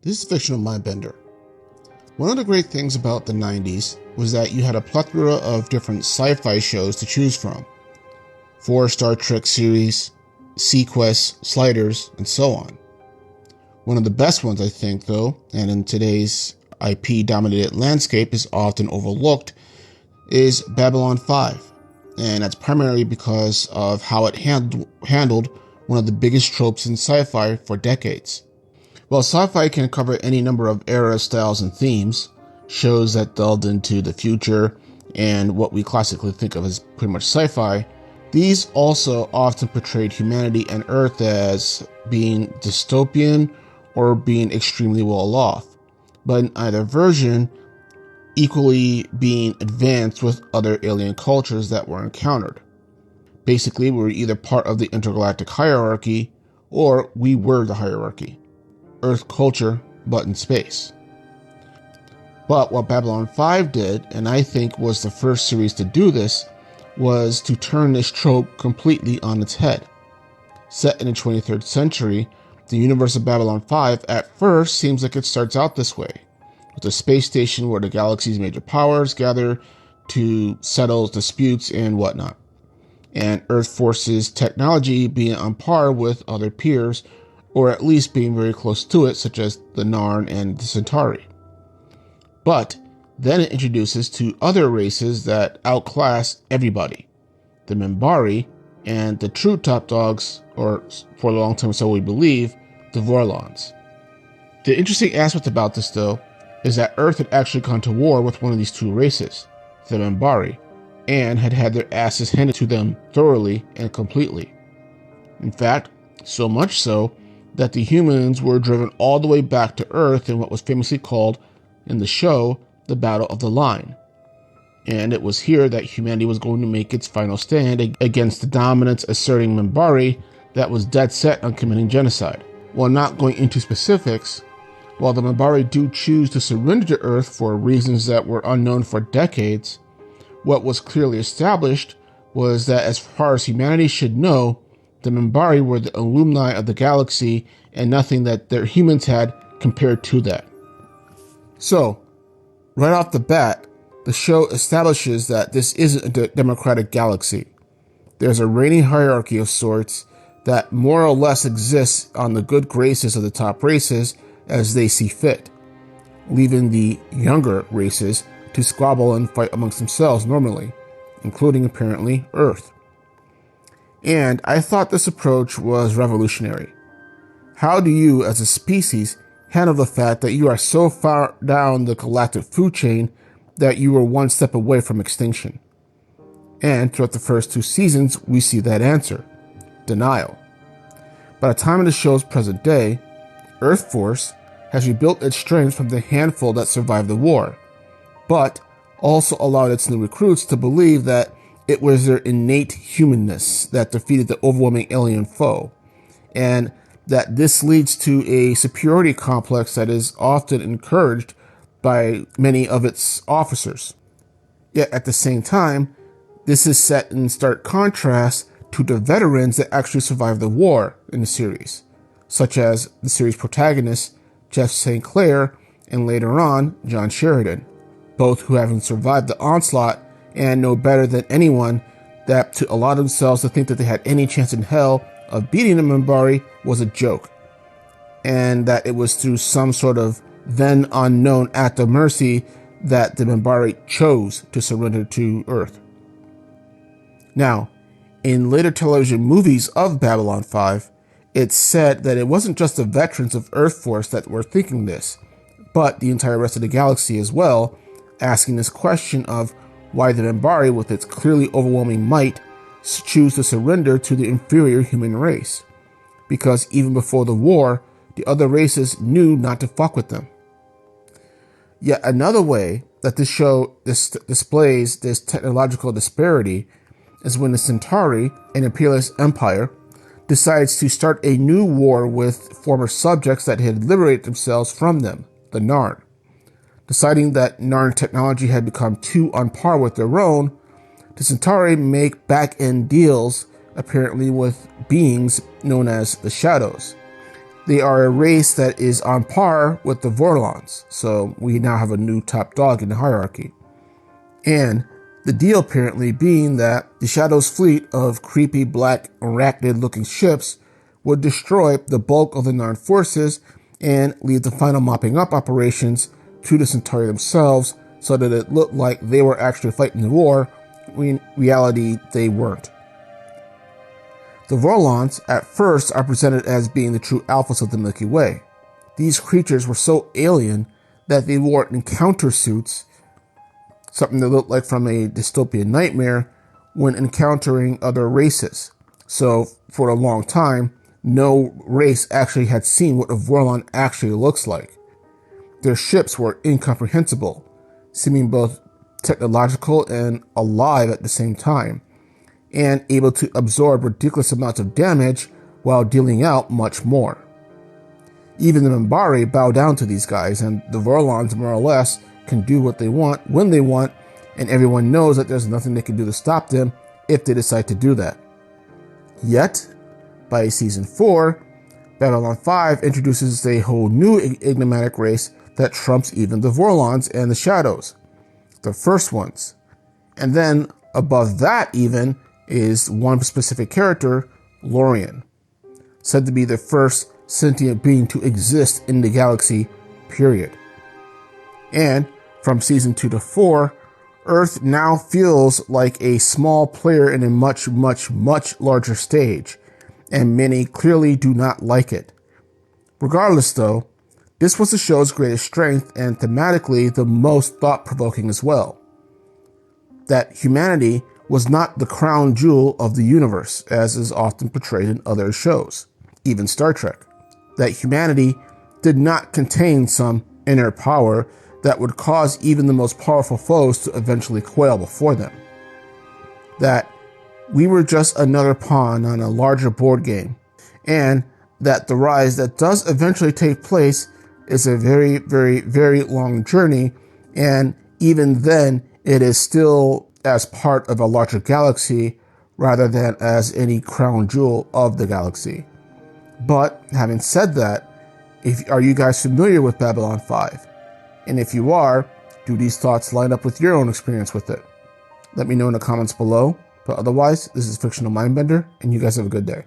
This is Fictional Mindbender. One of the great things about the 90s was that you had a plethora of different sci-fi shows to choose from. 4 Star Trek series, Sequest, Sliders, and so on. One of the best ones, I think, though, and in today's IP-dominated landscape is often overlooked, is Babylon 5. And that's primarily because of how it handled one of the biggest tropes in sci-fi for decades. Well, sci-fi can cover any number of eras, styles, and themes, shows that delved into the future and what we classically think of as pretty much sci-fi. These also often portrayed humanity and Earth as being dystopian or being extremely well off, but in either version, equally being advanced with other alien cultures that were encountered. Basically, we were either part of the intergalactic hierarchy or we were the hierarchy. Earth culture, but in space. But what Babylon 5 did, and I think was the first series to do this, was to turn this trope completely on its head. Set in the 23rd century, the universe of Babylon 5 at first seems like it starts out this way, with a space station where the galaxy's major powers gather to settle disputes and whatnot, and Earth forces technology being on par with other peers, or at least being very close to it, such as the Narn and the Centauri. But then it introduces two other races that outclass everybody, the Minbari and the true top dogs, or for a long time so we believe, the Vorlons. The interesting aspect about this, though, is that Earth had actually gone to war with one of these two races, the Minbari, and had their asses handed to them thoroughly and completely. In fact, so much so that the humans were driven all the way back to Earth in what was famously called, in the show, the Battle of the Line. And it was here that humanity was going to make its final stand against the dominance asserting Minbari that was dead set on committing genocide. While not going into specifics, while the Minbari do choose to surrender to Earth for reasons that were unknown for decades, what was clearly established was that as far as humanity should know, the Minbari were the alumni of the galaxy and nothing that their humans had compared to that. So, right off the bat, the show establishes that this isn't a democratic galaxy. There's a reigning hierarchy of sorts that more or less exists on the good graces of the top races as they see fit, leaving the younger races to squabble and fight amongst themselves normally, including apparently Earth. And I thought this approach was revolutionary. How do you, as a species, handle the fact that you are so far down the galactic food chain that you are one step away from extinction? And throughout the first 2 seasons, we see that answer: denial. By the time of the show's present day, Earth Force has rebuilt its strength from the handful that survived the war, but also allowed its new recruits to believe that it was their innate humanness that defeated the overwhelming alien foe, and that this leads to a superiority complex that is often encouraged by many of its officers. Yet at the same time, this is set in stark contrast to the veterans that actually survived the war in the series, such as the series protagonist Jeff St. Clair and later on John Sheridan, both who having survived the onslaught and know better than anyone that to allow themselves to think that they had any chance in hell of beating the Minbari was a joke, and that it was through some sort of then unknown act of mercy that the Minbari chose to surrender to Earth. Now, in later television movies of Babylon 5, it's said that it wasn't just the veterans of Earth Force that were thinking this, but the entire rest of the galaxy as well, asking this question of why the Minbari, with its clearly overwhelming might, choose to surrender to the inferior human race. Because even before the war, the other races knew not to fuck with them. Yet another way that this show displays this technological disparity is when the Centauri, an imperialist empire, decides to start a new war with former subjects that had liberated themselves from them, the Narn. Deciding that Narn technology had become too on par with their own, the Centauri make back-end deals, apparently with beings known as the Shadows. they are a race that is on par with the Vorlons, so we now have a new top dog in the hierarchy. And the deal apparently being that the Shadow's fleet of creepy black arachnid-looking ships would destroy the bulk of the Narn forces and leave the final mopping up operations to the Centauri themselves so that it looked like they were actually fighting the war, when in reality they weren't. The Vorlons, at first, are presented as being the true alphas of the Milky Way. These creatures were so alien that they wore encounter suits, something that looked like from a dystopian nightmare, when encountering other races. So, for a long time, no race actually had seen what a Vorlon actually looks like. Their ships were incomprehensible, seeming both technological and alive at the same time, and able to absorb ridiculous amounts of damage while dealing out much more. Even the Minbari bow down to these guys, and the Vorlons more or less can do what they want when they want, and everyone knows that there's nothing they can do to stop them if they decide to do that. Yet, by Season 4, Babylon 5 introduces a whole new enigmatic race that trumps even the Vorlons and the Shadows, the first ones. And then, above that even, is one specific character, Lorien, said to be the first sentient being to exist in the galaxy, period. And from Season 2 to 4, Earth now feels like a small player in a much, much, much larger stage, and many clearly do not like it. Regardless though, this was the show's greatest strength and thematically the most thought-provoking as well. That humanity was not the crown jewel of the universe, as is often portrayed in other shows, even Star Trek. That humanity did not contain some inner power that would cause even the most powerful foes to eventually quail before them. That we were just another pawn on a larger board game, and that the rise that does eventually take place is a very, very, very long journey, and even then, it is still as part of a larger galaxy rather than as any crown jewel of the galaxy. But having said that, are you guys familiar with Babylon 5? And if you are, do these thoughts line up with your own experience with it? Let me know in the comments below. But otherwise, this is Fictional Mindbender, and you guys have a good day.